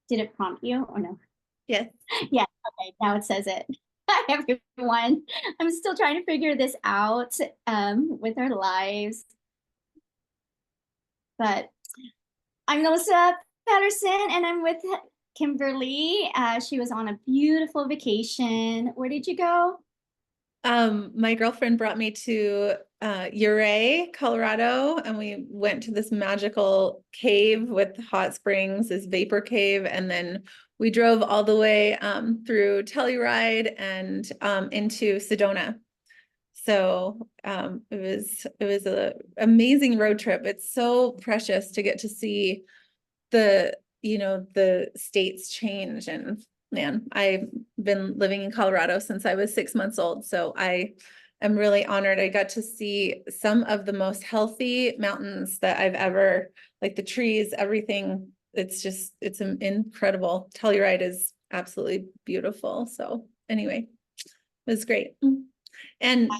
Did it prompt you or no? Yes. Yeah, okay, now it says it. Hi, everyone. I'm still trying to figure this out with our lives, but I'm Melissa Patterson and I'm with Kimberly. She was on a beautiful vacation. Where did you go? My girlfriend brought me to Ouray, Colorado, and we went to this magical cave with hot springs, this vapor cave, and then we drove all the way through Telluride and into Sedona. So it was a amazing road trip. It's so precious to get to see the states change. And man, I've been living in Colorado since I was 6 months old. So I am really honored. I got to see some of the most healthy mountains that I've ever, like the trees, everything. It's incredible. Telluride is absolutely beautiful. So anyway, it was great. And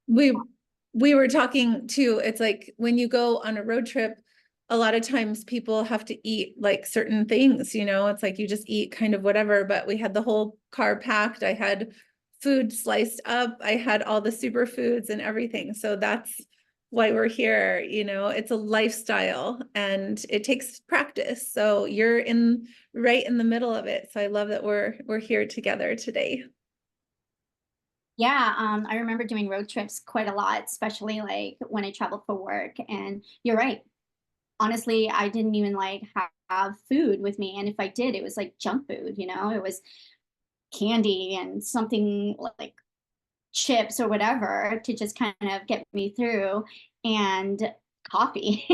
we we were talking too, it's like when you go on a road trip, a lot of times people have to eat like certain things, it's like you just eat kind of whatever, but we had the whole car packed. I had food sliced up. I had all the superfoods and everything. So that's why we're here. It's a lifestyle and it takes practice. So you're right in the middle of it. So I love that we're here together today. Yeah, I remember doing road trips quite a lot, especially like when I traveled for work. And you're right. Honestly, I didn't even like have food with me. And if I did, it was like junk food, it was candy and something like chips or whatever to just kind of get me through, and coffee.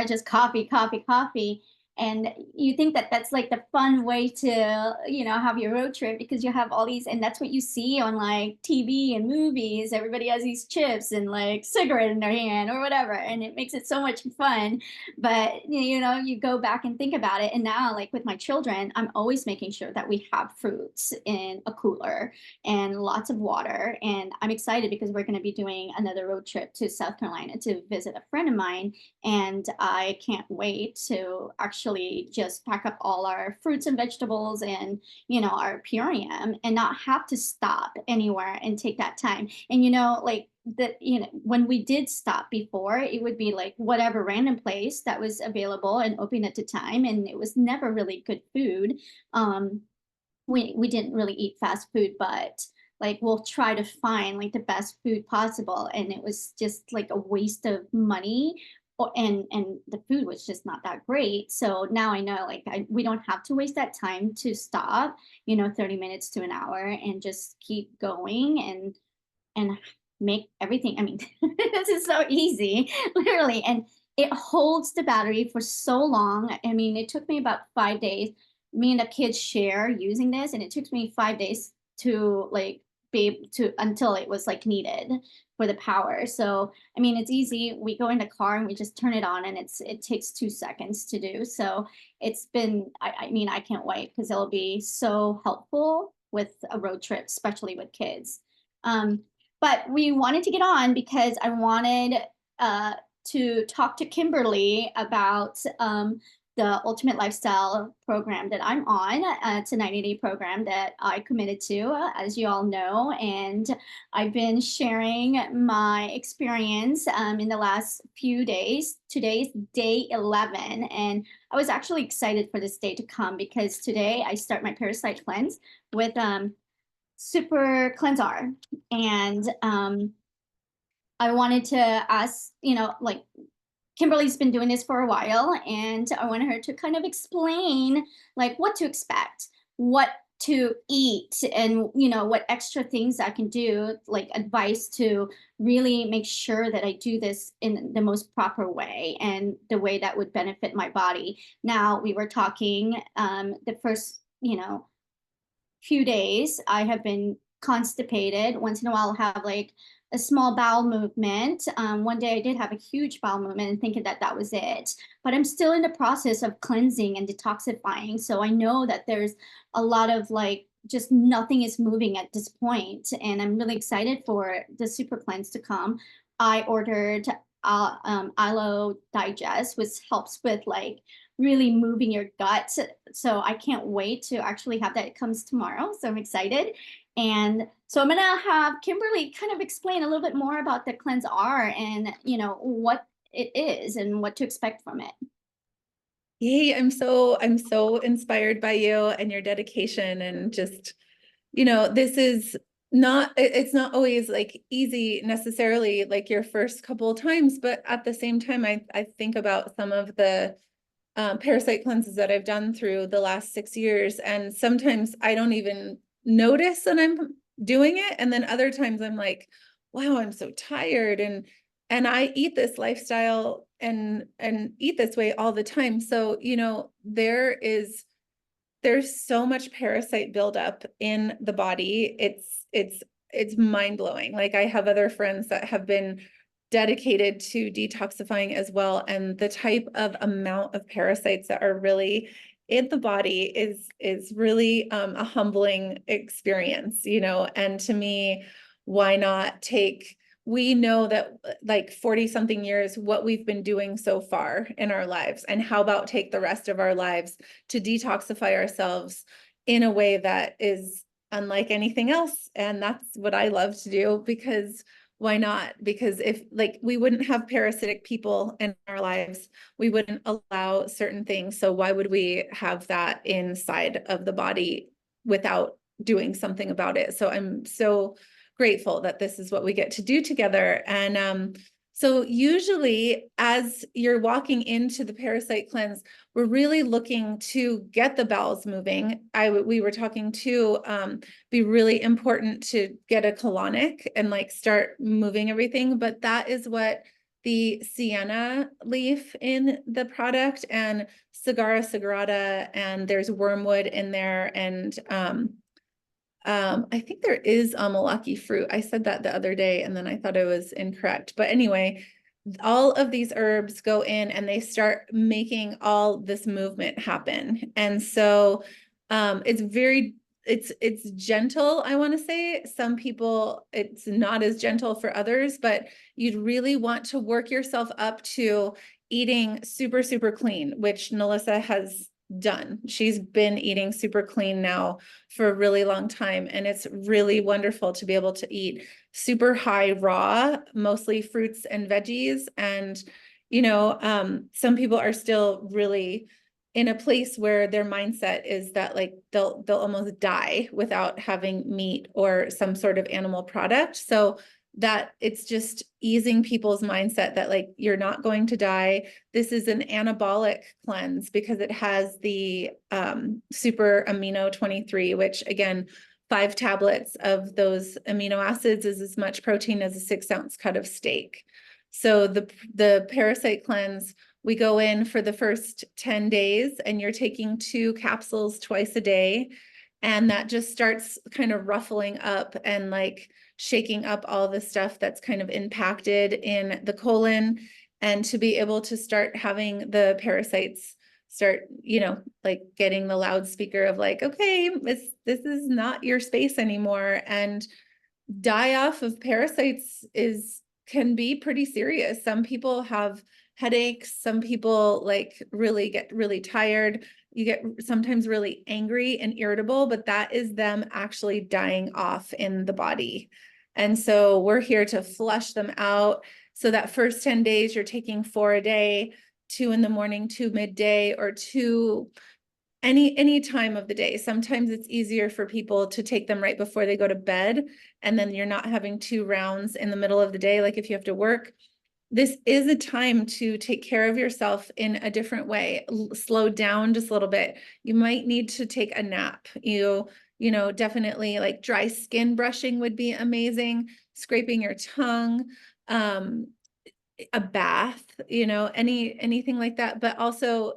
Just coffee, coffee, coffee. And you think that that's like the fun way to have your road trip, because you have all these, and that's what you see on like TV and movies. Everybody has these chips and like cigarette in their hand or whatever, and it makes it so much fun. But you go back and think about it, and now like with my children, I'm always making sure that we have fruits in a cooler and lots of water. And I'm excited because we're going to be doing another road trip to South Carolina to visit a friend of mine. And I can't wait to actually just pack up all our fruits and vegetables and, our purium, and not have to stop anywhere and take that time. And, like, when we did stop before, it would be like whatever random place that was available and open at the time, and it was never really good food. We didn't really eat fast food, but like we'll try to find like the best food possible, and it was just like a waste of money. And the food was just not that great. So now I know, like, we don't have to waste that time to stop, 30 minutes to an hour, and just keep going and make everything. I mean, this is so easy, literally. And it holds the battery for so long. I mean, it took me about 5 days. Me and the kids share using this, and it took me 5 days to like be able to, until it was like needed for the power. So I mean, it's easy. We go in the car and we just turn it on, and it takes 2 seconds to do. So it's been, I mean, I can't wait because it'll be so helpful with a road trip, especially with kids. Um, but we wanted to get on because I wanted to talk to Kimberly about the Ultimate Lifestyle program that I'm on. It's a 90-day program that I committed to, as you all know. And I've been sharing my experience in the last few days. Today's day 11. And I was actually excited for this day to come because today I start my Parasite cleanse with Super Cleansar. And I wanted to ask, like, Kimberly's been doing this for a while, and I wanted her to kind of explain like what to expect, what to eat, and what extra things I can do, like advice to really make sure that I do this in the most proper way and the way that would benefit my body. Now, we were talking the first, few days, I have been constipated. Once in a while, I'll have like a small bowel movement. One day I did have a huge bowel movement and thinking that that was it. But I'm still in the process of cleansing and detoxifying. So I know that there's a lot of like, just nothing is moving at this point. And I'm really excited for the super cleanse to come. I ordered aloe digest, which helps with like really moving your gut. So I can't wait to actually have that. It comes tomorrow, so I'm excited. And so I'm gonna have Kimberly kind of explain a little bit more about the Cleanse R and what it is and what to expect from it. Yay, I'm so inspired by you and your dedication, and just, this is not, it's not always like easy necessarily, like your first couple of times, but at the same time, I think about some of the parasite cleanses that I've done through the last 6 years. And sometimes I don't even notice that I'm doing it. And then other times I'm like, wow, I'm so tired. And I eat this lifestyle and eat this way all the time. So, there's so much parasite buildup in the body. It's mind-blowing. Like, I have other friends that have been dedicated to detoxifying as well, and the type of amount of parasites that are really in the body is really a humbling experience, and to me, why not take, we know that like 40 something years, what we've been doing so far in our lives, and how about take the rest of our lives to detoxify ourselves in a way that is unlike anything else. And that's what I love to do, because why not? Because if, like, we wouldn't have parasitic people in our lives, we wouldn't allow certain things. So why would we have that inside of the body without doing something about it? So I'm so grateful that this is what we get to do together. And so usually as you're walking into the parasite cleanse, we're really looking to get the bowels moving. We were talking to be really important to get a colonic and like start moving everything. But that is what the sienna leaf in the product, and Sagara sagrada, and there's wormwood in there, and I think there is amalaki fruit. I said that the other day and then I thought I was incorrect. But anyway, all of these herbs go in and they start making all this movement happen. And so it's gentle, I want to say. Some people, it's not as gentle for others, but you'd really want to work yourself up to eating super, super clean, which Melissa has done. She's been eating super clean now for a really long time. And it's really wonderful to be able to eat super high raw, mostly fruits and veggies. And, some people are still really in a place where their mindset is that like they'll almost die without having meat or some sort of animal product. So that it's just easing people's mindset that like, you're not going to die. This is an anabolic cleanse because it has the super amino 23, which again, 5 tablets of those amino acids is as much protein as a 6-ounce cut of steak. So the parasite cleanse, we go in for the first 10 days and you're taking 2 capsules twice a day. And that just starts kind of ruffling up and like shaking up all the stuff that's kind of impacted in the colon, and to be able to start having the parasites start, like getting the loudspeaker of like, okay, this is not your space anymore. And die off of parasites can be pretty serious. Some people have headaches. Some people like really get really tired. You get sometimes really angry and irritable, but that is them actually dying off in the body. And so we're here to flush them out. So that first 10 days, you're taking 4 a day, 2 in the morning, 2 midday, or 2 any time of the day. Sometimes it's easier for people to take them right before they go to bed, and then you're not having 2 rounds in the middle of the day, like if you have to work. This is a time to take care of yourself in a different way. Slow down just a little bit. You might need to take a nap. Definitely like dry skin brushing would be amazing. Scraping your tongue, a bath, anything like that. But also,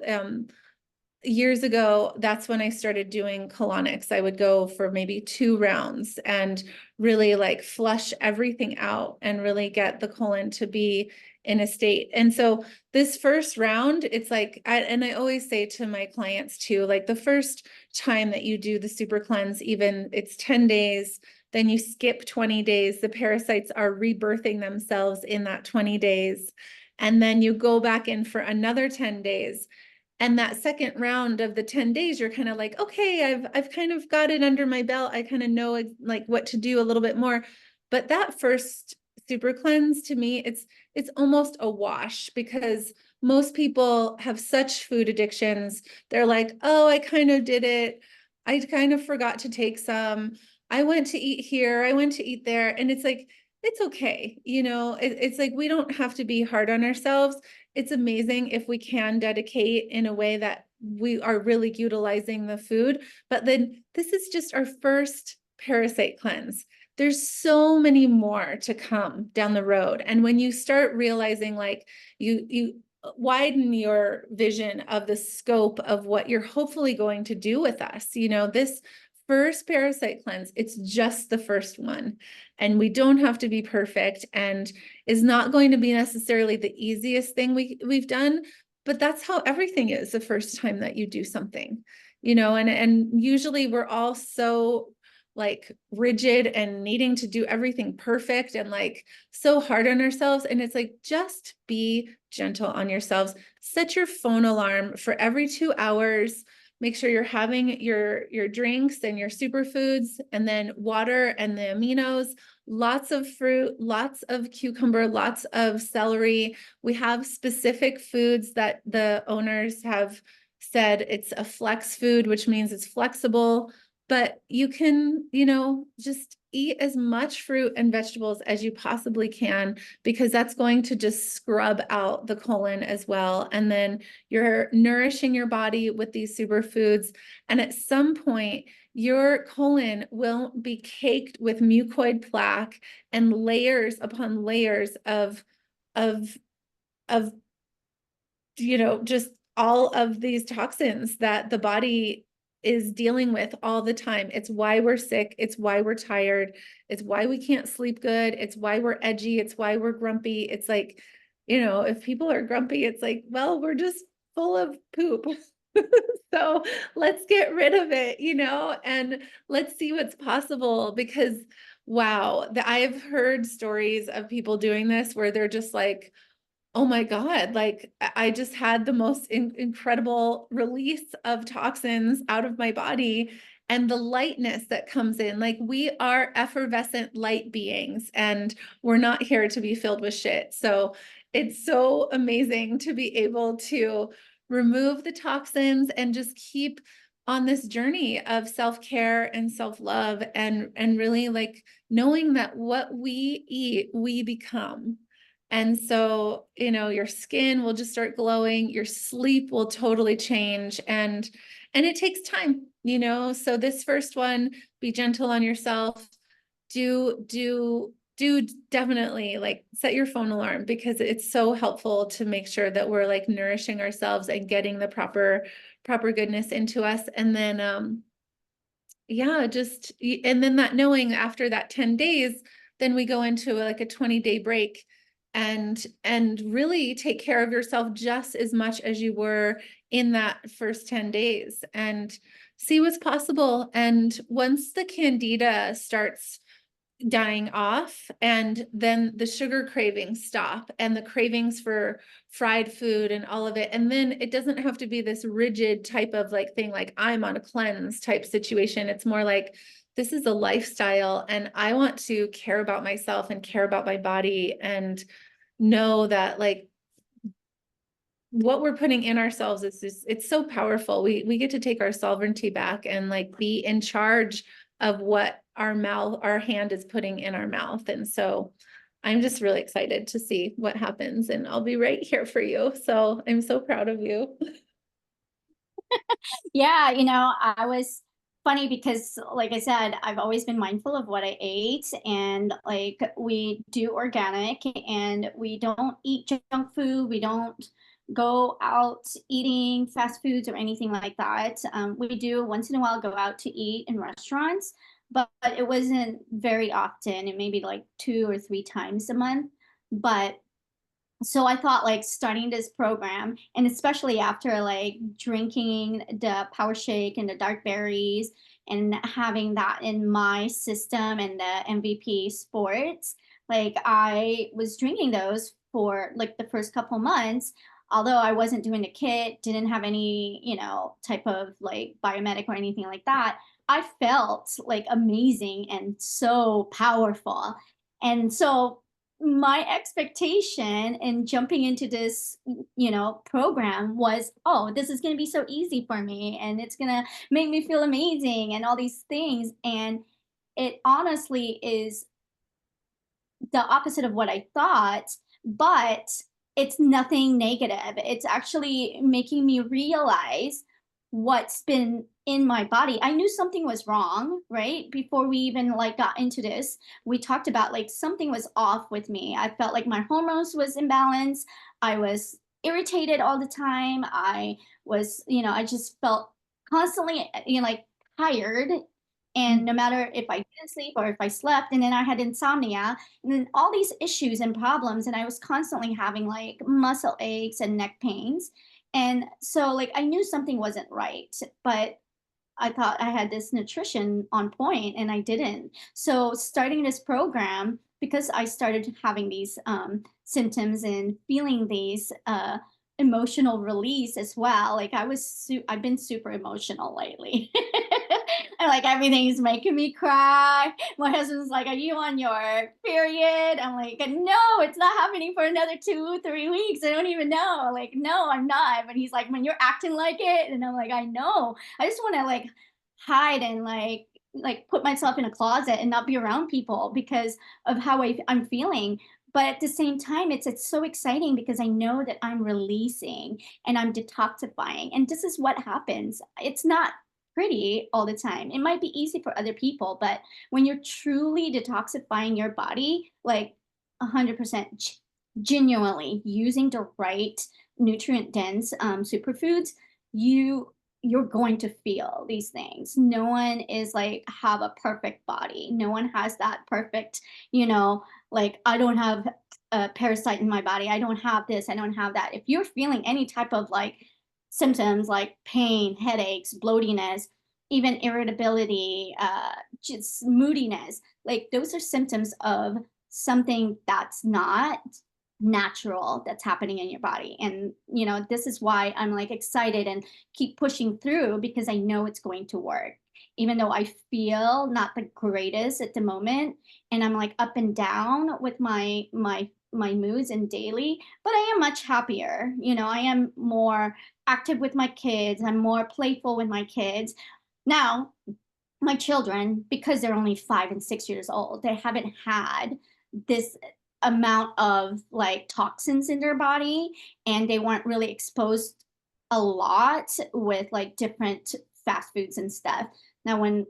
years ago, that's when I started doing colonics. I would go for maybe 2 rounds and really like flush everything out and really get the colon to be in a state. And so this first round, it's like, I always say to my clients too, like the first time that you do the super cleanse, even it's 10 days, then you skip 20 days. The parasites are rebirthing themselves in that 20 days. And then you go back in for another 10 days. And that second round of the 10 days, you're kind of like, okay, I've kind of got it under my belt. I kind of know like what to do a little bit more. But that first super cleanse, to me, it's almost a wash, because most people have such food addictions. They're like, oh, I kind of did it. I kind of forgot to take some. I went to eat here. I went to eat there. And it's like, it's okay. It's like, we don't have to be hard on ourselves. It's amazing if we can dedicate in a way that we are really utilizing the food. But then this is just our first parasite cleanse. There's so many more to come down the road. And when you start realizing, like, you widen your vision of the scope of what you're hopefully going to do with us, this first parasite cleanse, it's just the first one, and we don't have to be perfect, and is not going to be necessarily the easiest thing we've done, but that's how everything is the first time that you do something, and usually we're all so like rigid and needing to do everything perfect and like so hard on ourselves. And it's like, just be gentle on yourselves. Set your phone alarm for every 2 hours. Make sure you're having your drinks and your superfoods, and then water and the aminos, lots of fruit, lots of cucumber, lots of celery. We have specific foods that the owners have said it's a flex food, which means it's flexible, but you can, just eat as much fruit and vegetables as you possibly can, because that's going to just scrub out the colon as well. And then you're nourishing your body with these superfoods. And at some point, your colon will be caked with mucoid plaque and layers upon layers of just all of these toxins that the body is dealing with all the time. It's why we're sick. It's why we're tired. It's why we can't sleep good. It's why we're edgy. It's why we're grumpy. It's like, if people are grumpy, it's like, well, we're just full of poop. So let's get rid of it, and let's see what's possible, because wow, I've heard stories of people doing this where they're just like, oh my God, like I just had the most incredible release of toxins out of my body, and the lightness that comes in. Like, we are effervescent light beings, and we're not here to be filled with shit. So it's so amazing to be able to remove the toxins and just keep on this journey of self-care and self-love, and really like knowing that what we eat, we become. And so, your skin will just start glowing, your sleep will totally change, and it takes time, So this first one, be gentle on yourself. Do definitely like set your phone alarm, because it's so helpful to make sure that we're like nourishing ourselves and getting the proper goodness into us. And then yeah, and then that knowing after that 10 days, then we go into like a 20-day break, and really take care of yourself just as much as you were in that first 10 days, and see what's possible. And once the candida starts dying off, and then the sugar cravings stop, and the cravings for fried food and all of it, and then it doesn't have to be this rigid type of like thing, like I'm on a cleanse type situation. It's more like, this is a lifestyle, and I want to care about myself and care about my body, and know that like what we're putting in ourselves is just, it's so powerful. We get to take our sovereignty back and like be in charge of what our hand is putting in our mouth. And so I'm just really excited to see what happens, and I'll be right here for you. So I'm so proud of you. Yeah, I was funny because, like I said, I've always been mindful of what I ate, and like we do organic, and we don't eat junk food. We don't go out eating fast foods or anything like that. We do once in a while go out to eat in restaurants, but it wasn't very often. It may be like 2 or 3 times a month. But so I thought like starting this program, and especially after like drinking the power shake and the dark berries and having that in my system and the MVP sports, like I was drinking those for like the first couple months, although I wasn't doing the kit, didn't have any, type of like biomedic or anything like that. I felt like amazing and so powerful. And so my expectation in jumping into this, program was, oh, this is going to be so easy for me and it's going to make me feel amazing and all these things. And it honestly is the opposite of what I thought, but it's nothing negative. It's actually making me realize what's been in my body. I knew something was wrong, right? Before we even like got into this, we talked about like something was off with me. I felt like my hormones was imbalanced. I was irritated all the time. I was, I just felt constantly, like tired. And no matter if I didn't sleep or if I slept, and then I had insomnia, and then all these issues and problems, and I was constantly having like muscle aches and neck pains. And so like I knew something wasn't right, but I thought I had this nutrition on point and I didn't. So starting this program, because I started having these symptoms and feeling these emotional release as well. Like I've been super emotional lately. And like everything's making me cry. My husband's like, "Are you on your period?" I'm like, "No, it's not happening for another 2, 3 weeks. I don't even know." Like, "No, I'm not." But he's like, "When you're acting like it," and I'm like, "I know. I just want to like hide and like put myself in a closet and not be around people because of how I'm feeling." But at the same time, it's so exciting because I know that I'm releasing and I'm detoxifying. And this is what happens. It's not pretty all the time. It might be easy for other people, but when you're truly detoxifying your body, like 100% genuinely using the right nutrient dense superfoods, you're going to feel these things. No one is like have a perfect body. No one has that perfect, like I don't have a parasite in my body. I don't have this. I don't have that. If you're feeling any type of like symptoms like pain, headaches, bloatiness, even irritability, just moodiness, like those are symptoms of something that's not natural that's happening in your body. And this is why I'm like excited and keep pushing through because I know it's going to work, even though I feel not the greatest at the moment and I'm like up and down with my moods and daily, but I am much happier. I am more active with my kids. I'm more playful with my kids. Now, my children, because they're only 5 and 6 years old, they haven't had this amount of like toxins in their body and they weren't really exposed a lot with like different fast foods and stuff. Now when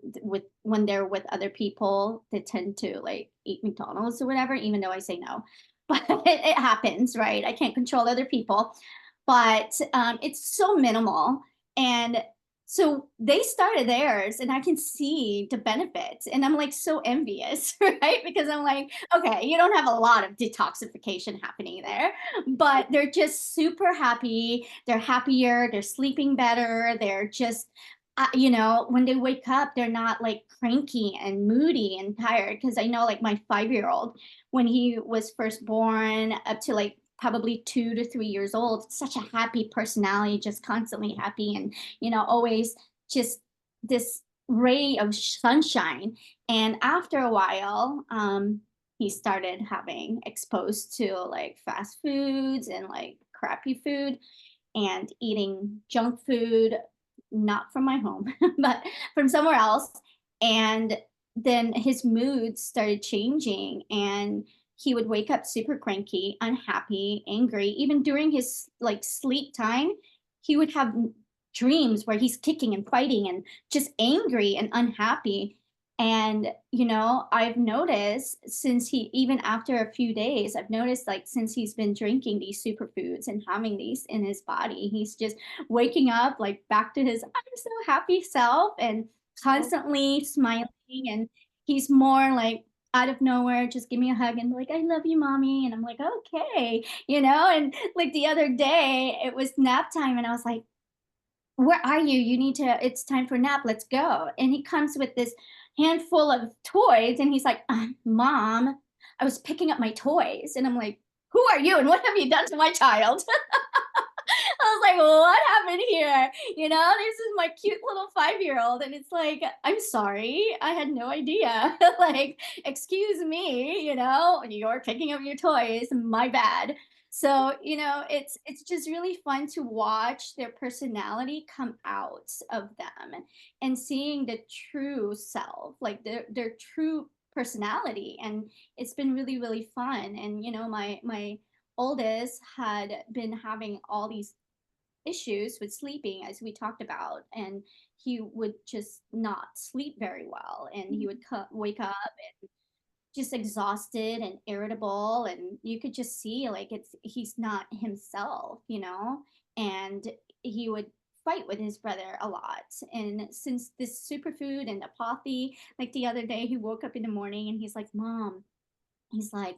they're with other people, they tend to like eat McDonald's or whatever, even though I say no. But it happens, right? I can't control other people, but it's so minimal. And so they started theirs and I can see the benefits and I'm like so envious, right? Because I'm like, okay, you don't have a lot of detoxification happening there, but they're just super happy. They're happier, they're sleeping better, they're just when they wake up, they're not like cranky and moody and tired. Cause I know like my 5-year-old, when he was first born up to like probably 2 to 3 years old, such a happy personality, just constantly happy and, always just this ray of sunshine. And after a while, he started having exposed to like fast foods and like crappy food and eating junk food, not from my home, but from somewhere else. And then his mood started changing and he would wake up super cranky, unhappy, angry. Even during his like sleep time, he would have dreams where he's kicking and fighting and just angry and unhappy. And, I've noticed since even after a few days, I've noticed like since he's been drinking these superfoods and having these in his body, he's just waking up like back to his I'm so happy self and constantly smiling. And he's more like out of nowhere, just give me a hug and be like, "I love you, mommy." And I'm like, okay, and like the other day, it was nap time, and I was like, where are you? You need to, it's time for nap. Let's go. And he comes with this handful of toys and he's like, Mom, I was picking up my toys. And I'm like, who are you? And what have you done to my child? I was like, well, what happened here? You know, this is my cute little 5-year-old. And it's like, I'm sorry. I had no idea. Like, excuse me, you know, you're picking up your toys. My bad. So, you know, it's just really fun to watch their personality come out of them and seeing the true self, like their true personality. And it's been really, really fun. And, you know, my oldest had been having all these issues with sleeping, as we talked about, and he would just not sleep very well, and he would wake up just exhausted and irritable, and you could just see like it's he's not himself, you know. And he would fight with his brother a lot. And since this superfood and apathy, like the other day he woke up in the morning and he's like, Mom, he's like,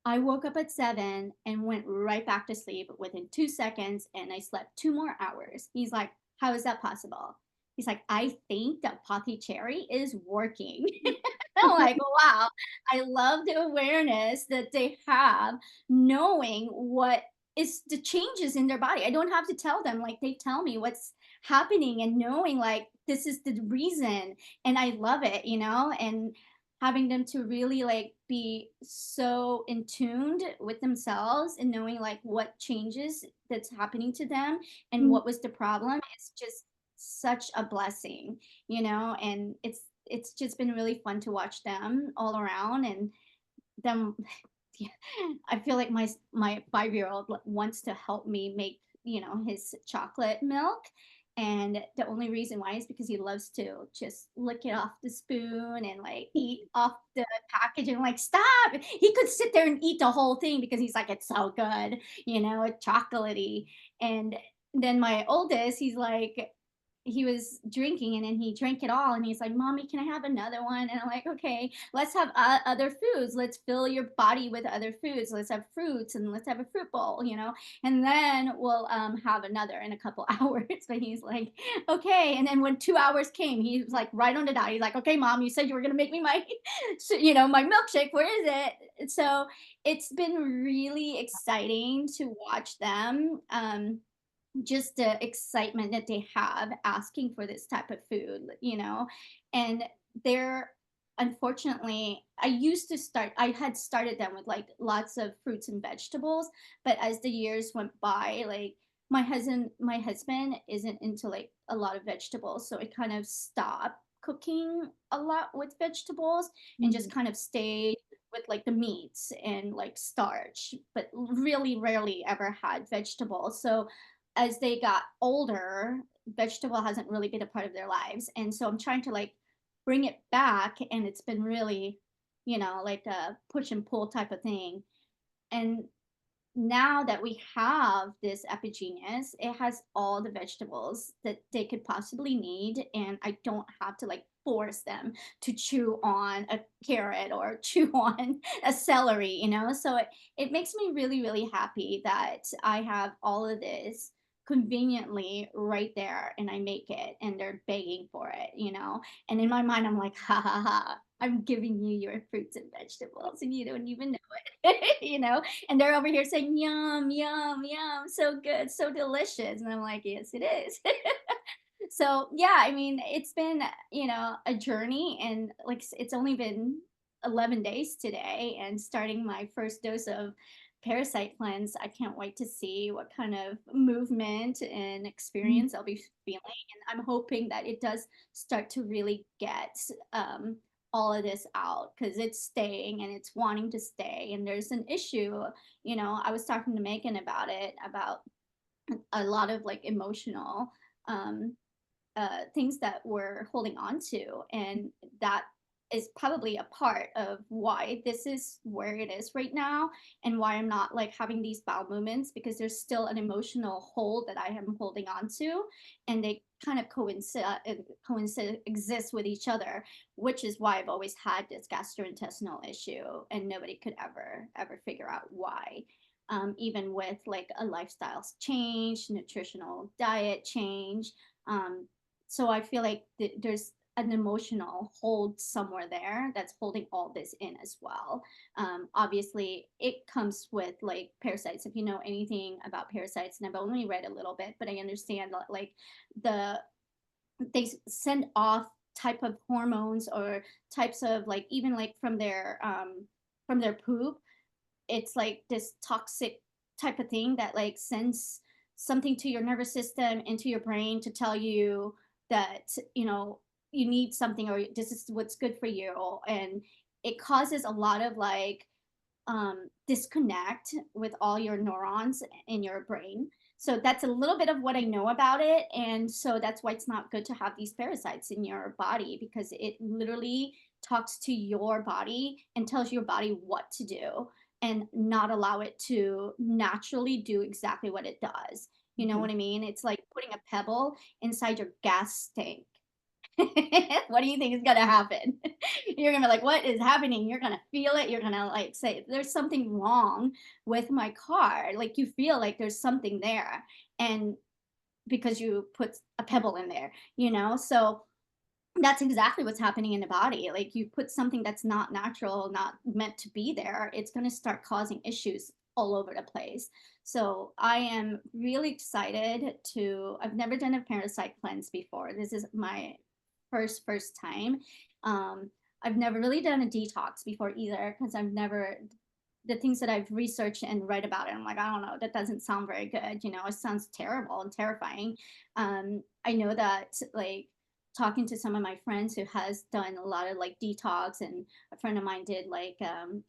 I woke up at 7 and went right back to sleep within 2 seconds, and I slept 2 more hours. He's like, how is that possible? He's like, I think that Potty Cherry is working. I'm like, wow, I love the awareness that they have, knowing what is the changes in their body. I don't have to tell them, like, they tell me what's happening and knowing, like, this is the reason. And I love it, you know? And having them to really like be so in tuned with themselves and knowing like what changes that's happening to them and Mm. what was the problem is just such a blessing, you know. And it's just been really fun to watch them all around. And them yeah, I feel like my 5-year-old wants to help me make, you know, his chocolate milk. And the only reason why is because he loves to just lick it off the spoon and like eat off the package and like stop. He could sit there and eat the whole thing because he's like, it's so good, you know, it's chocolatey. And then my oldest, he's like, he was drinking and then he drank it all and he's like, Mommy, can I have another one? And I'm like, okay, let's have other foods. Let's fill your body with other foods. Let's have fruits and let's have a fruit bowl, you know, and then we'll have another in a couple hours. But he's like, okay. And then when 2 hours came, he was like right on the dot. He's like, okay, Mom, you said you were going to make me my, you know, my milkshake. Where is it? So it's been really exciting to watch them. Just the excitement that they have asking for this type of food, you know. And they're, unfortunately, I had started them with like lots of fruits and vegetables, but as the years went by, like my husband isn't into like a lot of vegetables, so it kind of stopped cooking a lot with vegetables and just Mm. kind of stayed with like the meats and like starch, but really rarely ever had vegetables. So as they got older, vegetable hasn't really been a part of their lives. And so I'm trying to like bring it back. And it's been really, you know, like a push and pull type of thing. And now that we have this epigenus, it has all the vegetables that they could possibly need. And I don't have to like force them to chew on a carrot or chew on a celery, you know? So it makes me really, really happy that I have all of this conveniently right there and I make it and they're begging for it, you know? And in my mind, I'm like, ha ha ha, I'm giving you your fruits and vegetables and you don't even know it, you know? And they're over here saying, yum, yum, yum, so good, so delicious. And I'm like, yes, it is. So, yeah, I mean, it's been, you know, a journey. And like, it's only been 11 days today and starting my first dose of Parasite cleanse. I can't wait to see what kind of movement and Mm. experience I'll be feeling. And I'm hoping that it does start to really get all of this out because it's staying and it's wanting to stay. And there's an issue, you know, I was talking to Megan about it, about a lot of like emotional um, things that we're holding on to. And that is probably a part of why this is where it is right now and why I'm not like having these bowel movements because there's still an emotional hold that I am holding on to and they kind of coincide exist with each other, which is why I've always had this gastrointestinal issue and nobody could ever figure out why. even with like a lifestyle change, nutritional diet change. Um, so I feel like there's an emotional hold somewhere there that's holding all this in as well. Obviously, it comes with like parasites. If you know anything about parasites, and I've only read a little bit, but I understand like the they send off type of hormones or types of like even like from their poop. It's like this toxic type of thing that like sends something to your nervous system into your brain to tell you that you need something or this is what's good for you, and it causes a lot of like disconnect with all your neurons in your brain. So that's a little bit of what I know about it. And so that's why it's not good to have these parasites in your body, because it literally talks to your body and tells your body what to do and not allow it to naturally do exactly what it does. You know Mhm. what I mean? It's like putting a pebble inside your gas tank. What do you think is going to happen? You're going to be like, what is happening? You're going to feel it. You're going to like say, there's something wrong with my car. Like you feel like there's something there. And because you put a pebble in there, So that's exactly what's happening in the body. Like you put something that's not natural, not meant to be there, it's going to start causing issues all over the place. So I am really excited to, I've never done a parasite cleanse before. This is my first time. Um, I've never really done a detox before either, because I've never, the things that I've researched and read about it, I'm like, I don't know, that doesn't sound very good. It sounds terrible and terrifying. I know that like talking to some of my friends who has done a lot of like detox, and a friend of mine did like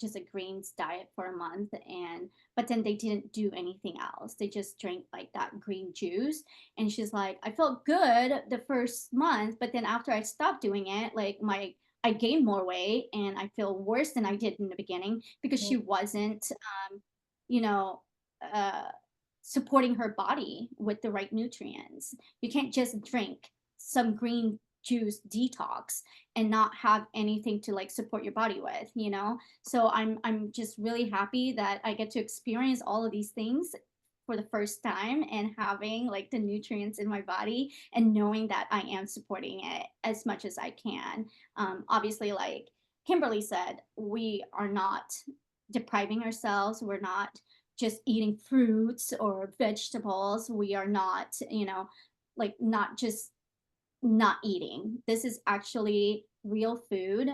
just a greens diet for a month, and but then they didn't do anything else, they just drank like that green juice. And she's like, I felt good the first month, but then after I stopped doing it, like I gained more weight and I feel worse than I did in the beginning, because she wasn't you know uh supporting her body with the right nutrients. You can't just drink some green juice detox and not have anything to like support your body with. So I'm just really happy that I get to experience all of these things for the first time, and having like the nutrients in my body and knowing that I am supporting it as much as I can. Obviously, like Kimberly said, we are not depriving ourselves. We're not just eating fruits or vegetables. We are not, like not just not eating. This is actually real food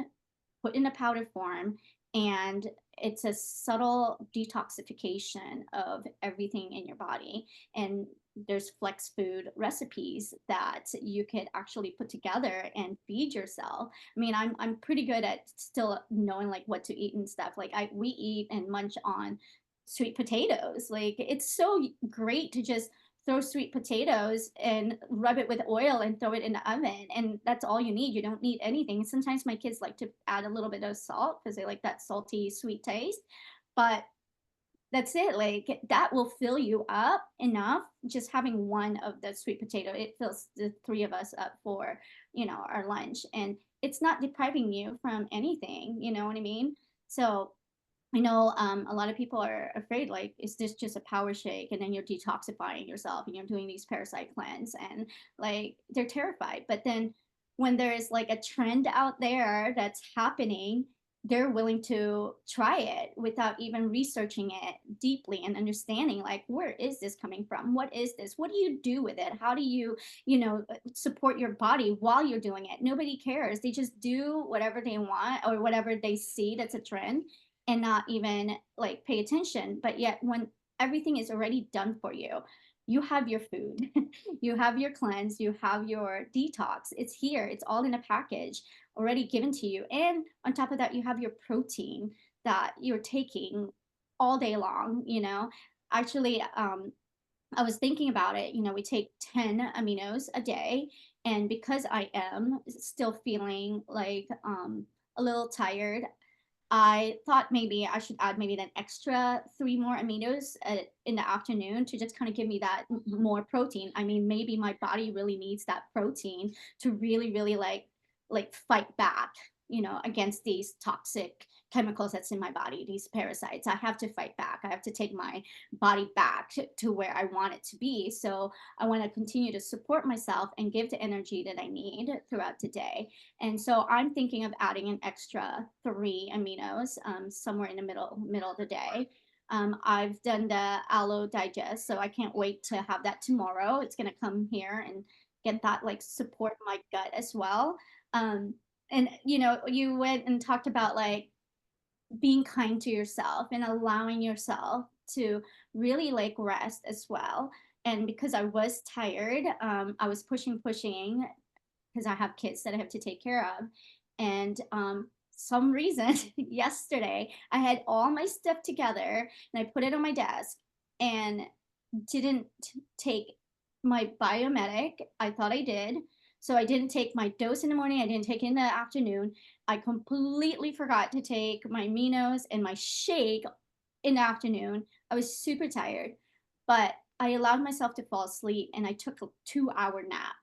put in a powder form, and it's a subtle detoxification of everything in your body. And there's flex food recipes that you could actually put together and feed yourself. I mean, I'm pretty good at still knowing like what to eat and stuff. Like we eat and munch on sweet potatoes. Like it's so great to just throw sweet potatoes and rub it with oil and throw it in the oven, and that's all you need. You don't need anything. Sometimes my kids like to add a little bit of salt because they like that salty sweet taste, but that's it. Like that will fill you up enough. Just having one of the sweet potato, it fills the three of us up for our lunch, and it's not depriving you from anything. You know what I mean? So I know a lot of people are afraid, like, is this just a power shake? And then you're detoxifying yourself and you're doing these parasite cleanse, and like they're terrified. But then when there's like a trend out there that's happening, they're willing to try it without even researching it deeply and understanding, like, where is this coming from? What is this? What do you do with it? How do you support your body while you're doing it? Nobody cares. They just do whatever they want or whatever they see that's a trend, and not even like pay attention. But yet, when everything is already done for you, you have your food, you have your cleanse, you have your detox. It's here, it's all in a package already given to you. And on top of that, you have your protein that you're taking all day long. Actually, I was thinking about it. We take 10 aminos a day. And because I am still feeling like a little tired, I thought maybe I should add maybe an extra three more aminos in the afternoon to just kind of give me that more protein. I mean, maybe my body really needs that protein to really, really like fight back, against these toxic, chemicals that's in my body, these parasites. I have to fight back. I have to take my body back to where I want it to be. So I want to continue to support myself and give the energy that I need throughout the day. And so I'm thinking of adding an extra 3 aminos, somewhere in the middle of the day. I've done the aloe digest, so I can't wait to have that tomorrow. It's gonna come here and get that like support my gut as well. And you went and talked about like being kind to yourself and allowing yourself to really like rest as well. And because I was tired, I was pushing because I have kids that I have to take care of. And some reason yesterday I had all my stuff together and I put it on my desk and didn't take my biomedic. I thought I did. So I didn't take my dose in the morning. I didn't take it in the afternoon. I completely forgot to take my aminos and my shake in the afternoon. I was super tired, but I allowed myself to fall asleep and I took a 2 hour nap.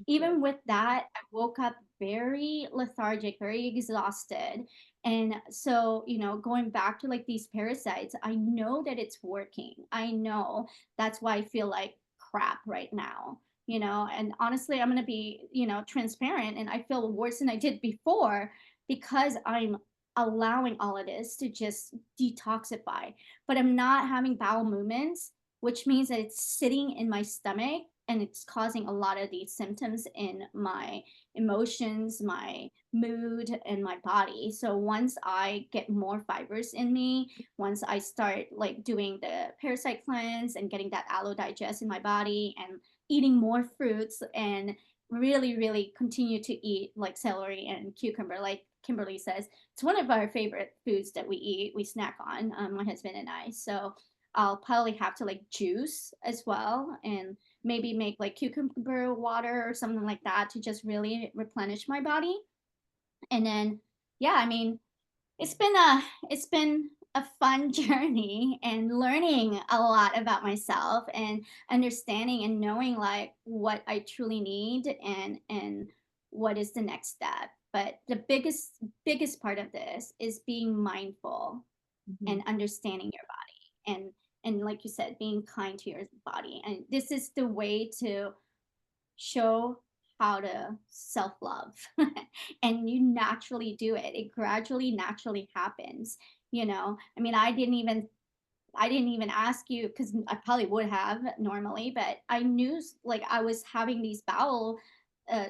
Even with that, I woke up very lethargic, very exhausted. And so, going back to like these parasites, I know that it's working. I know that's why I feel like crap right now. And honestly, I'm going to be, transparent, and I feel worse than I did before because I'm allowing all of this to just detoxify. But I'm not having bowel movements, which means that it's sitting in my stomach and it's causing a lot of these symptoms in my emotions, my mood, and my body. So once I get more fibers in me, once I start like doing the parasite cleanse and getting that aloe digest in my body and eating more fruits and really, really continue to eat like celery and cucumber, like Kimberly says, it's one of our favorite foods that we eat, we snack on, my husband and I. So I'll probably have to like juice as well and maybe make like cucumber water or something like that to just really replenish my body. And then, yeah, I mean, it's been a fun journey and learning a lot about myself and understanding and knowing like what I truly need and what is the next step. But the biggest part of this is being mindful Mhm. and understanding your body and like you said, being kind to your body. And this is the way to show how to self love. And you naturally do it. It gradually, naturally happens. I mean, I didn't even ask you because I probably would have normally, but I knew like I was having these bowel uh,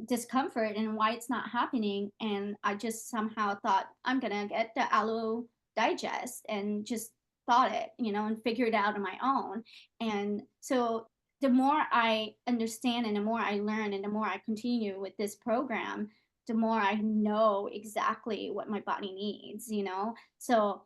discomfort and why it's not happening. And I just somehow thought I'm gonna get the aloe digest and just thought it, and figure it out on my own. And so the more I understand and the more I learn and the more I continue with this program, the more I know exactly what my body needs. So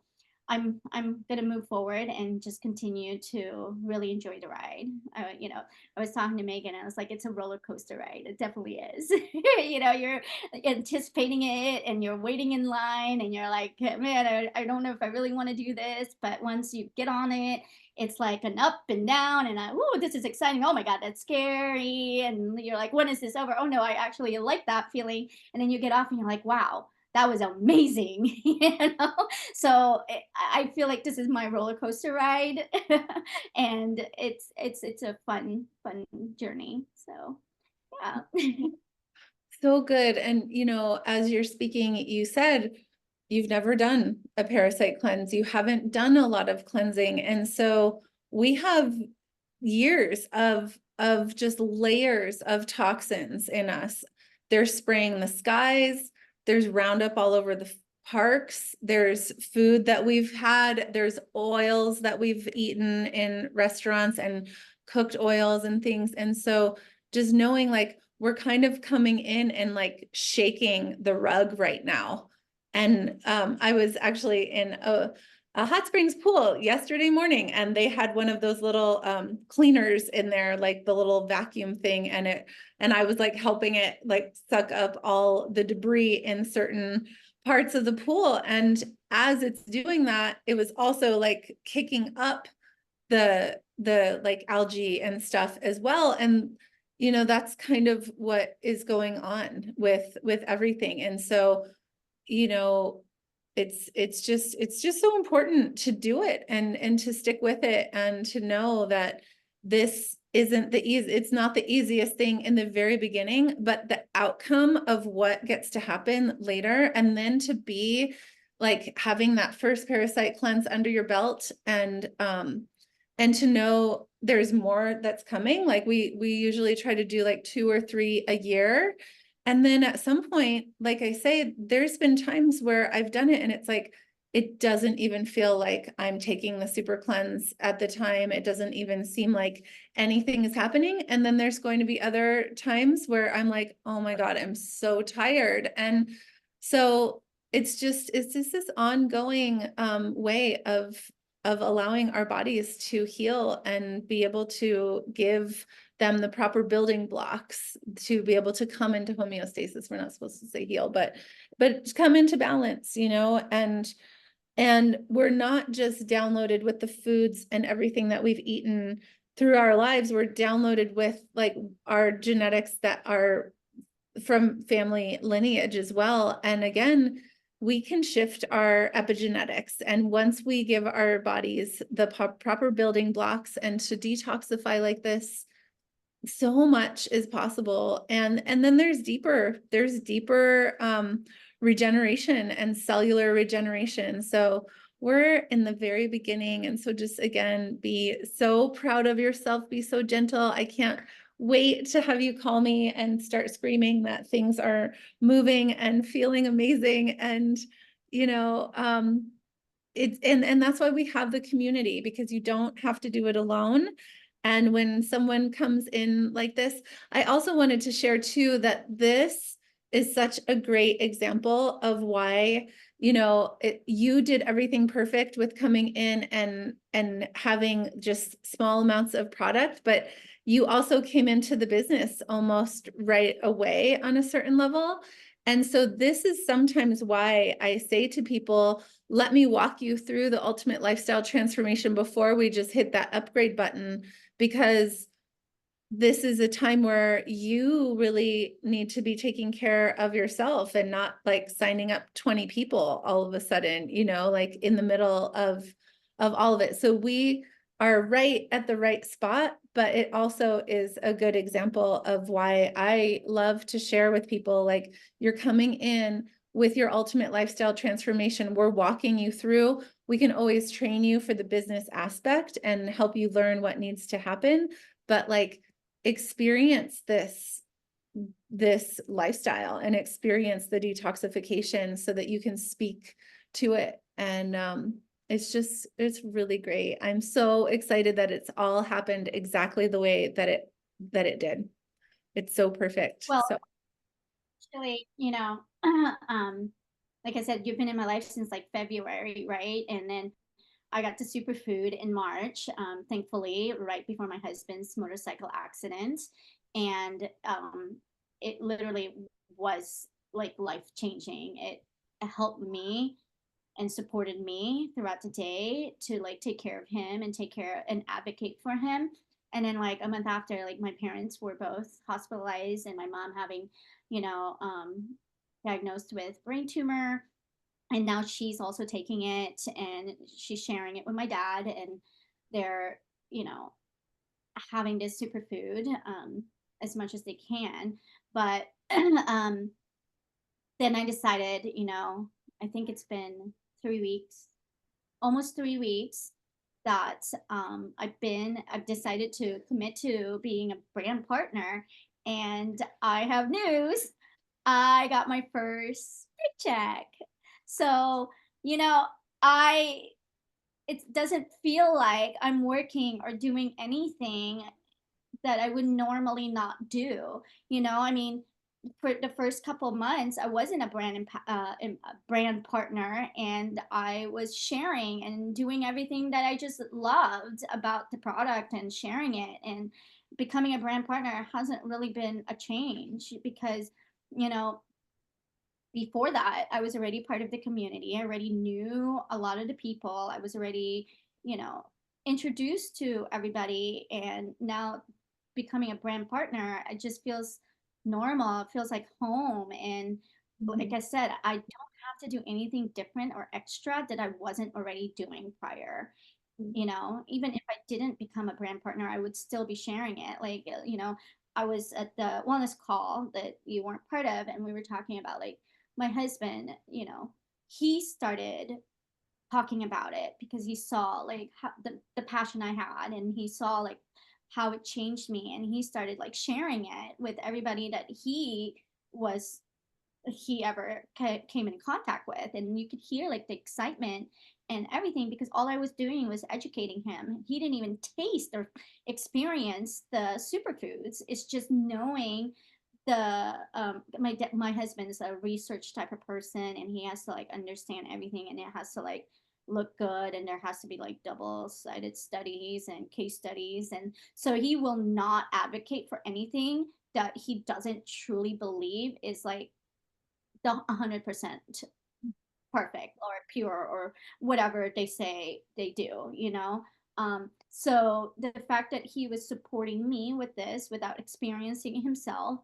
I'm gonna move forward and just continue to really enjoy the ride. I was talking to Megan and I was like, it's a roller coaster ride. It definitely is. You're anticipating it and you're waiting in line and you're like, man, I don't know if I really want to do this. But once you get on it, it's like an up and down and oh, this is exciting. Oh my God, that's scary. And you're like, when is this over? Oh no, I actually like that feeling. And then you get off and you're like, wow, that was amazing. So I feel like this is my roller coaster ride, and it's a fun journey. So yeah. So good. And, as you're speaking, you said you've never done a parasite cleanse. You haven't done a lot of cleansing. And so we have years of just layers of toxins in us. They're spraying the skies. There's Roundup all over the parks. There's food that we've had. There's oils that we've eaten in restaurants and cooked oils and things. And so just knowing like we're kind of coming in and like shaking the rug right now. And I was actually in a hot springs pool yesterday morning and they had one of those little cleaners in there, like the little vacuum thing. And I was like helping it like suck up all the debris in certain parts of the pool. And as it's doing that, it was also like kicking up the like algae and stuff as well. And that's kind of what is going on with everything. And so, you know, it's just so important to do it and to stick with it and to know that this isn't it's not the easiest thing in the very beginning, but the outcome of what gets to happen later, and then to be like having that first parasite cleanse under your belt, and to know there's more that's coming. Like we usually try to do like 2 or 3 a year. And then at some point, like I say, there's been times where I've done it and it's like, it doesn't even feel like I'm taking the super cleanse at the time. It doesn't even seem like anything is happening. And then there's going to be other times where I'm like, oh my God, I'm so tired. And so it's just this ongoing way of allowing our bodies to heal and be able to give them the proper building blocks to be able to come into homeostasis. We're not supposed to say heal, but come into balance, you know, and we're not just downloaded with the foods and everything that we've eaten through our lives. We're downloaded with like our genetics that are from family lineage as well. And again, we can shift our epigenetics. And once we give our bodies the proper building blocks and to detoxify like this, so much is possible. And then there's deeper regeneration and cellular regeneration. So we're in the very beginning. And so just again, be so proud of yourself, be so gentle. I can't wait to have you call me and start screaming that things are moving and feeling amazing. And, you know, it's, and that's why we have the community, because you don't have to do it alone. And when someone comes in like this, I also wanted to share too, that this is such a great example of why, you know, you did everything perfect with coming in and having just small amounts of product, but you also came into the business almost right away on a certain level. And so this is sometimes why I say to people, let me walk you through the ultimate lifestyle transformation before we just hit that upgrade button, because this is a time where you really need to be taking care of yourself and not like signing up 20 people all of a sudden, you know, like in the middle of all of it. So we are right at the right spot, but it also is a good example of why I love to share with people, like, you're coming in with your ultimate lifestyle transformation. We're walking you through. We can always train you for the business aspect and help you learn what needs to happen, but like, experience this lifestyle and experience the detoxification so that you can speak to it. And it's really great. I'm so excited that it's all happened exactly the way that it did. It's so perfect. Well, So actually, you know, like I said, you've been in my life since like February, right? And then I got to Superfood in March, thankfully, right before my husband's motorcycle accident. And it literally was like life changing. It helped me and supported me throughout the day to like take care of him and take care and advocate for him. And then like a month after, like my parents were both hospitalized and my mom having, you know, diagnosed with brain tumor, and now she's also taking it and she's sharing it with my dad, and they're, you know, having this superfood as much as they can. But um, then I decided, you know, I think it's been 3 weeks, almost 3 weeks, that I've decided to commit to being a brand partner, and I have news. I got my first paycheck. So, you know, I it doesn't feel like I'm working or doing anything that I would normally not do. You know, I mean, for the first couple months, I wasn't a brand partner, and I was sharing and doing everything that I just loved about the product and sharing it. And becoming a brand partner hasn't really been a change because, you know, before that, I was already part of the community. I already knew a lot of the people. I was already, you know, introduced to everybody. And now becoming a brand partner, it just feels normal. It feels like home. And like mhm. I said, I don't have to do anything different or extra that I wasn't already doing prior. Mm. You know, even if I didn't become a brand partner, I would still be sharing it. Like, you know, I was at the wellness call that you weren't part of, and we were talking about like my husband, you know, he started talking about it because he saw like how the passion I had, and he saw like how it changed me, and he started like sharing it with everybody that was he ever came in contact with, and you could hear like the excitement and everything because all I was doing was educating him. He didn't even taste or experience the superfoods. It's just knowing the my husband is a research type of person, and he has to like understand everything, and it has to like look good, and there has to be like double sided studies and case studies, and so he will not advocate for anything that he doesn't truly believe is like the 100% perfect or pure or whatever they say they do, you know. So the fact that he was supporting me with this without experiencing it himself,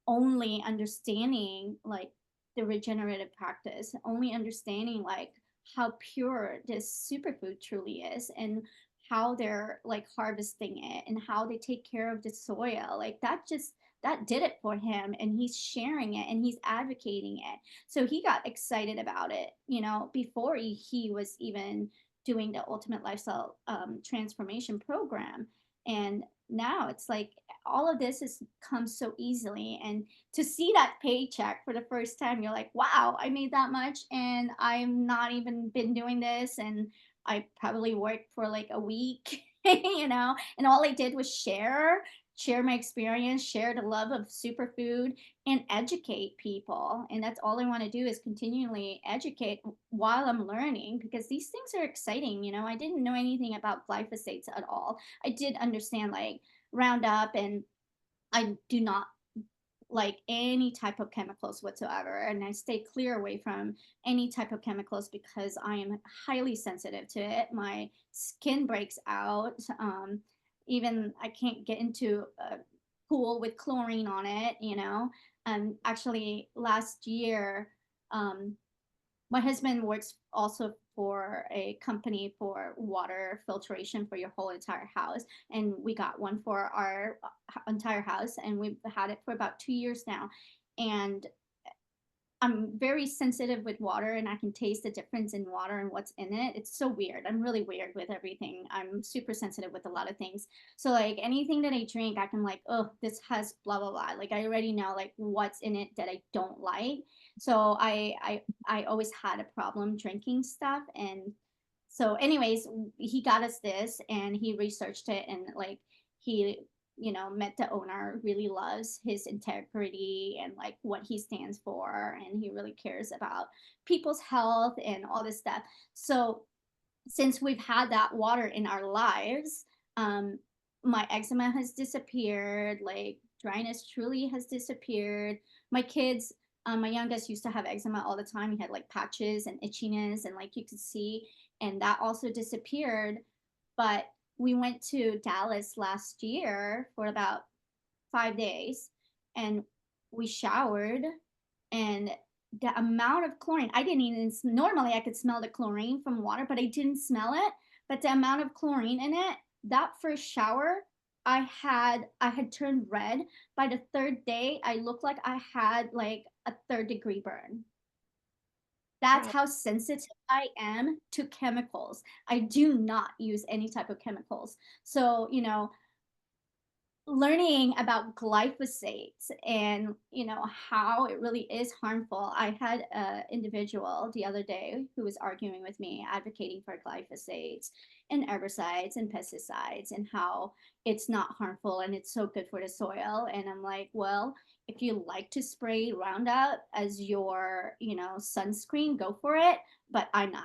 only understanding like the regenerative practice, only understanding like how pure this superfood truly is, and how they're like harvesting it and how they take care of the soil, like that did it for him, and he's sharing it and he's advocating it. So he got excited about it, you know, before he was even doing the ultimate lifestyle transformation program. And now it's like all of this has come so easily, and to see that paycheck for the first time, you're like, wow, I made that much and I'm not even been doing this, and I probably worked for like a week, you know, and all I did was share my experience, share the love of superfood, and educate people. And that's all I want to do is continually educate while I'm learning, because these things are exciting. You know, I didn't know anything about glyphosates at all. I did understand like Roundup, and I do not like any type of chemicals whatsoever, and I stay clear away from any type of chemicals because I am highly sensitive to it. My skin breaks out. Even I can't get into a pool with chlorine on it, you know. Actually last year, um, my husband works also for a company for water filtration for your whole entire house, and we got one for our entire house, and we've had it for about 2 years now. And I'm very sensitive with water, and I can taste the difference in water and what's in it. It's so weird. I'm really weird with everything. I'm super sensitive with a lot of things. So like anything that I drink, I can like, oh, this has blah blah blah. Like I already know like what's in it that I don't like. So I always had a problem drinking stuff. And so anyways, he got us this, and he researched it, and like he, you know, met the owner, really loves his integrity and like what he stands for, and he really cares about people's health and all this stuff. So since we've had that water in our lives, um my eczema has disappeared, like dryness truly has disappeared. My kids, my youngest used to have eczema all the time. He had like patches and itchiness, and like you could see, and that also disappeared. But we went to Dallas last year for about 5 days, and we showered, and the amount of chlorine, I didn't even, normally I could smell the chlorine from water, but I didn't smell it. But the amount of chlorine in it, that first shower, I had turned red. By the third day, I looked like I had like a third-degree burn. That's Wow. how sensitive I am to chemicals. I do not use any type of chemicals. So, you know, learning about glyphosate and, you know, how it really is harmful. I had an individual the other day who was arguing with me, advocating for glyphosate and herbicides and pesticides, and how it's not harmful and it's so good for the soil. And I'm like, well, if you like to spray Roundup as your, you know, sunscreen, go for it, but I'm not.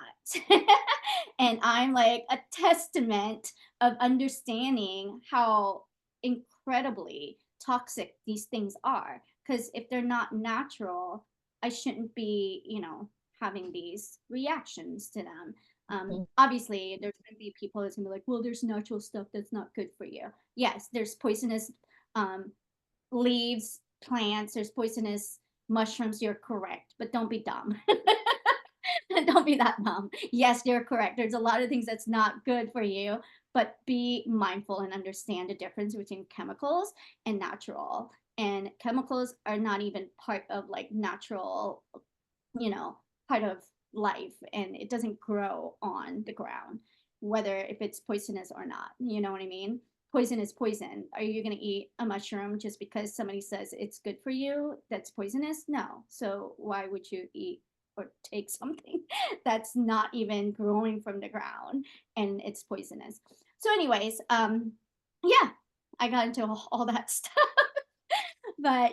And I'm like a testament of understanding how incredibly toxic these things are. Because if they're not natural, I shouldn't be, you know, having these reactions to them. Mhm. Obviously, there's going to be people that's going to be like, well, there's natural stuff that's not good for you. Yes, there's poisonous um, leaves, plants, there's poisonous mushrooms. You're correct, but don't be dumb. Don't be that mom. Yes, you're correct. There's a lot of things that's not good for you, but be mindful and understand the difference between chemicals and natural. And chemicals are not even part of like natural, you know, part of life, and it doesn't grow on the ground, whether if it's poisonous or not. You know what I mean? Poison is poison. Are you going to eat a mushroom just because somebody says it's good for you that's poisonous? No. So why would you eat or take something that's not even growing from the ground and it's poisonous? So, anyways, yeah, I got into all that stuff. But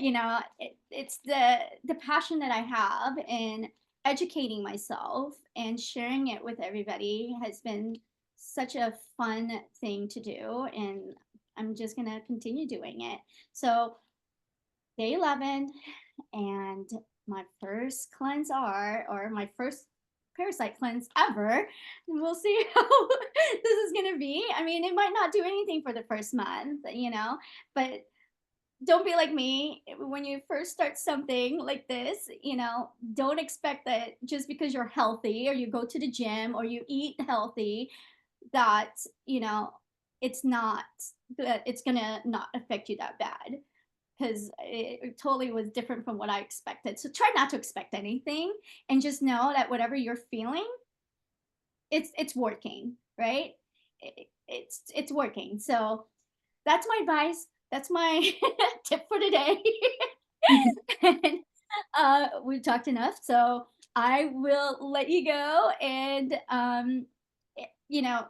it's the passion that I have in educating myself and sharing it with everybody has been such a fun thing to do, and I'm just going to continue doing it. So day 11, and my first cleanse are or my first parasite cleanse ever. We'll see how this is going to be. I mean, it might not do anything for the first month, but don't be like me when you first start something like this. Don't expect that just because you're healthy or you go to the gym or you eat healthy that it's not that it's gonna not affect you that bad, because it totally was different from what I expected. So try not to expect anything, and just know that whatever you're feeling, it's working, right? It's working. So that's my advice. That's my tip for today. And, we've talked enough, so I will let you go. And i- you know,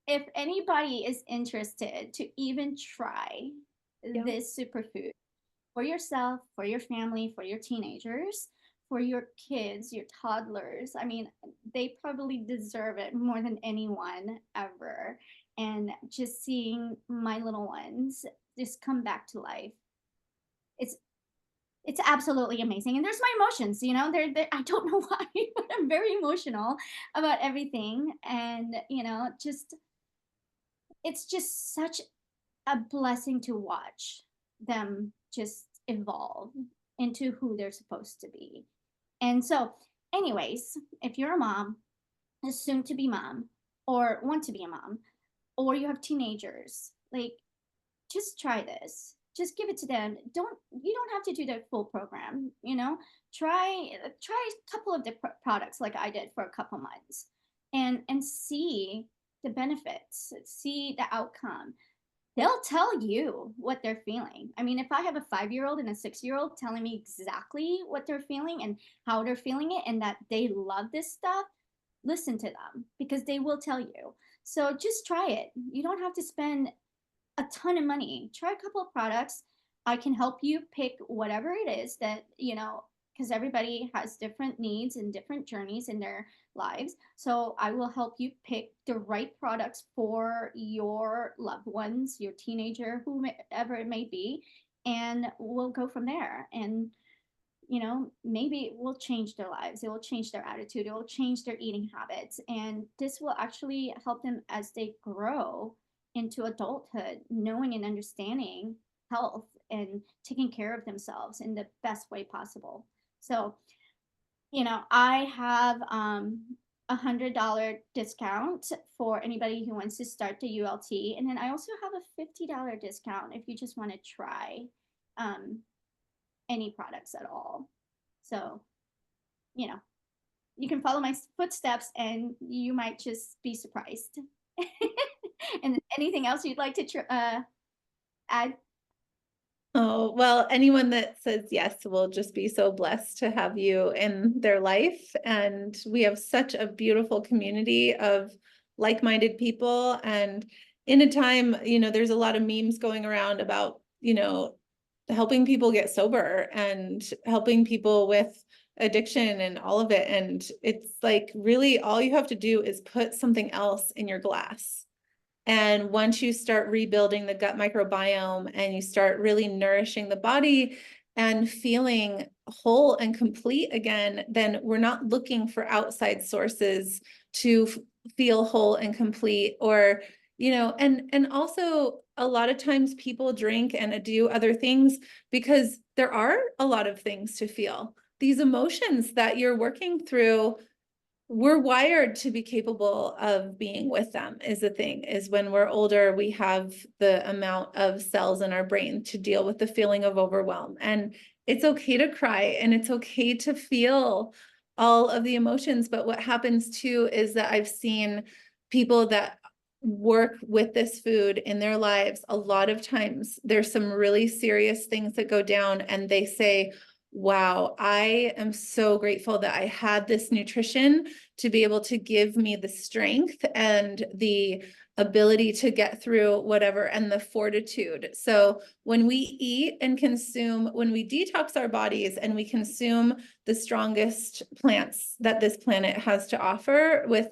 if anybody is interested to even try Yeah. this superfood for yourself, for your family, for your teenagers, for your kids, your toddlers. I mean, they probably deserve it more than anyone ever. And just seeing my little ones just come back to life. It's it's absolutely amazing. And there's my emotions, they're I don't know why, but I'm very emotional about everything. And, just it's just such a blessing to watch them just evolve into who they're supposed to be. And so, anyways, if you're a mom, a soon to be mom, or want to be a mom, or you have teenagers, like, just try this. Just give it to them. You don't have to do the full program, Try a couple of the products like I did for a couple months, and see the benefits, see the outcome. They'll tell you what they're feeling. I mean, if I have a 5-year-old and a 6-year-old telling me exactly what they're feeling and how they're feeling it and that they love this stuff, listen to them because they will tell you. So just try it. You don't have to spend a ton of money. Try a couple of products. I can help you pick whatever it is that, because everybody has different needs and different journeys in their lives. So I will help you pick the right products for your loved ones, your teenager, whomever it may be, and we'll go from there. And maybe it will change their lives. It will change their attitude. It will change their eating habits. And this will actually help them as they grow into adulthood, knowing and understanding health and taking care of themselves in the best way possible. So, I have $100 discount for anybody who wants to start the ULT. And then I also have a $50 discount if you just want to try um, any products at all. So, you know, you can follow my footsteps and you might just be surprised. And anything else you'd like to add? Oh, well, anyone that says yes will just be so blessed to have you in their life. And we have such a beautiful community of like-minded people. And in a time, there's a lot of memes going around about, helping people get sober and helping people with addiction and all of it. And it's like really all you have to do is put something else in your glass. And once you start rebuilding the gut microbiome and you start really nourishing the body and feeling whole and complete again, then we're not looking for outside sources to feel whole and complete. Or, and also a lot of times people drink and do other things because there are a lot of things to feel. These emotions that you're working through, we're wired to be capable of being with them is the thing, is when we're older, we have the amount of cells in our brain to deal with the feeling of overwhelm. And it's okay to cry and it's okay to feel all of the emotions. But what happens too is that I've seen people that work with this food in their lives, a lot of times there's some really serious things that go down and they say, wow, I am so grateful that I had this nutrition to be able to give me the strength and the ability to get through whatever and the fortitude. So when we eat and consume, when we detox our bodies and we consume the strongest plants that this planet has to offer with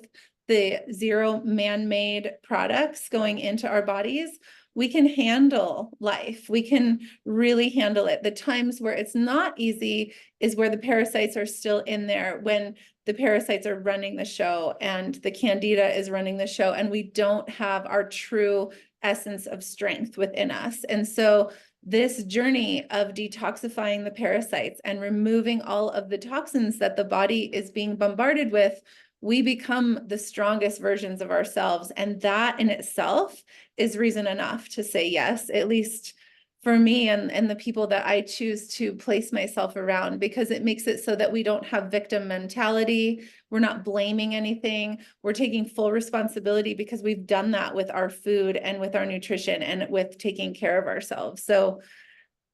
the zero man-made products going into our bodies, we can handle life. We can really handle it. The times where it's not easy is where the parasites are still in there, when the parasites are running the show and the candida is running the show, and we don't have our true essence of strength within us. And so this journey of detoxifying the parasites and removing all of the toxins that the body is being bombarded with, we become the strongest versions of ourselves. And that in itself is reason enough to say yes, at least for me and the people that I choose to place myself around, because it makes it so that we don't have victim mentality. We're not blaming anything. We're taking full responsibility because we've done that with our food and with our nutrition and with taking care of ourselves. So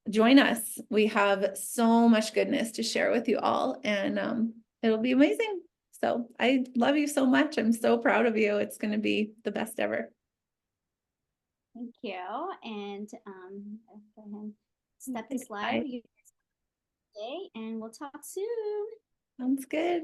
join us. We have so much goodness to share with you all, and it'll be amazing. So I love you so much. I'm so proud of you. It's going to be the best ever. Thank you. And I'll go ahead and step this Bye. live. You guys have a good day, and we'll talk soon. Sounds good.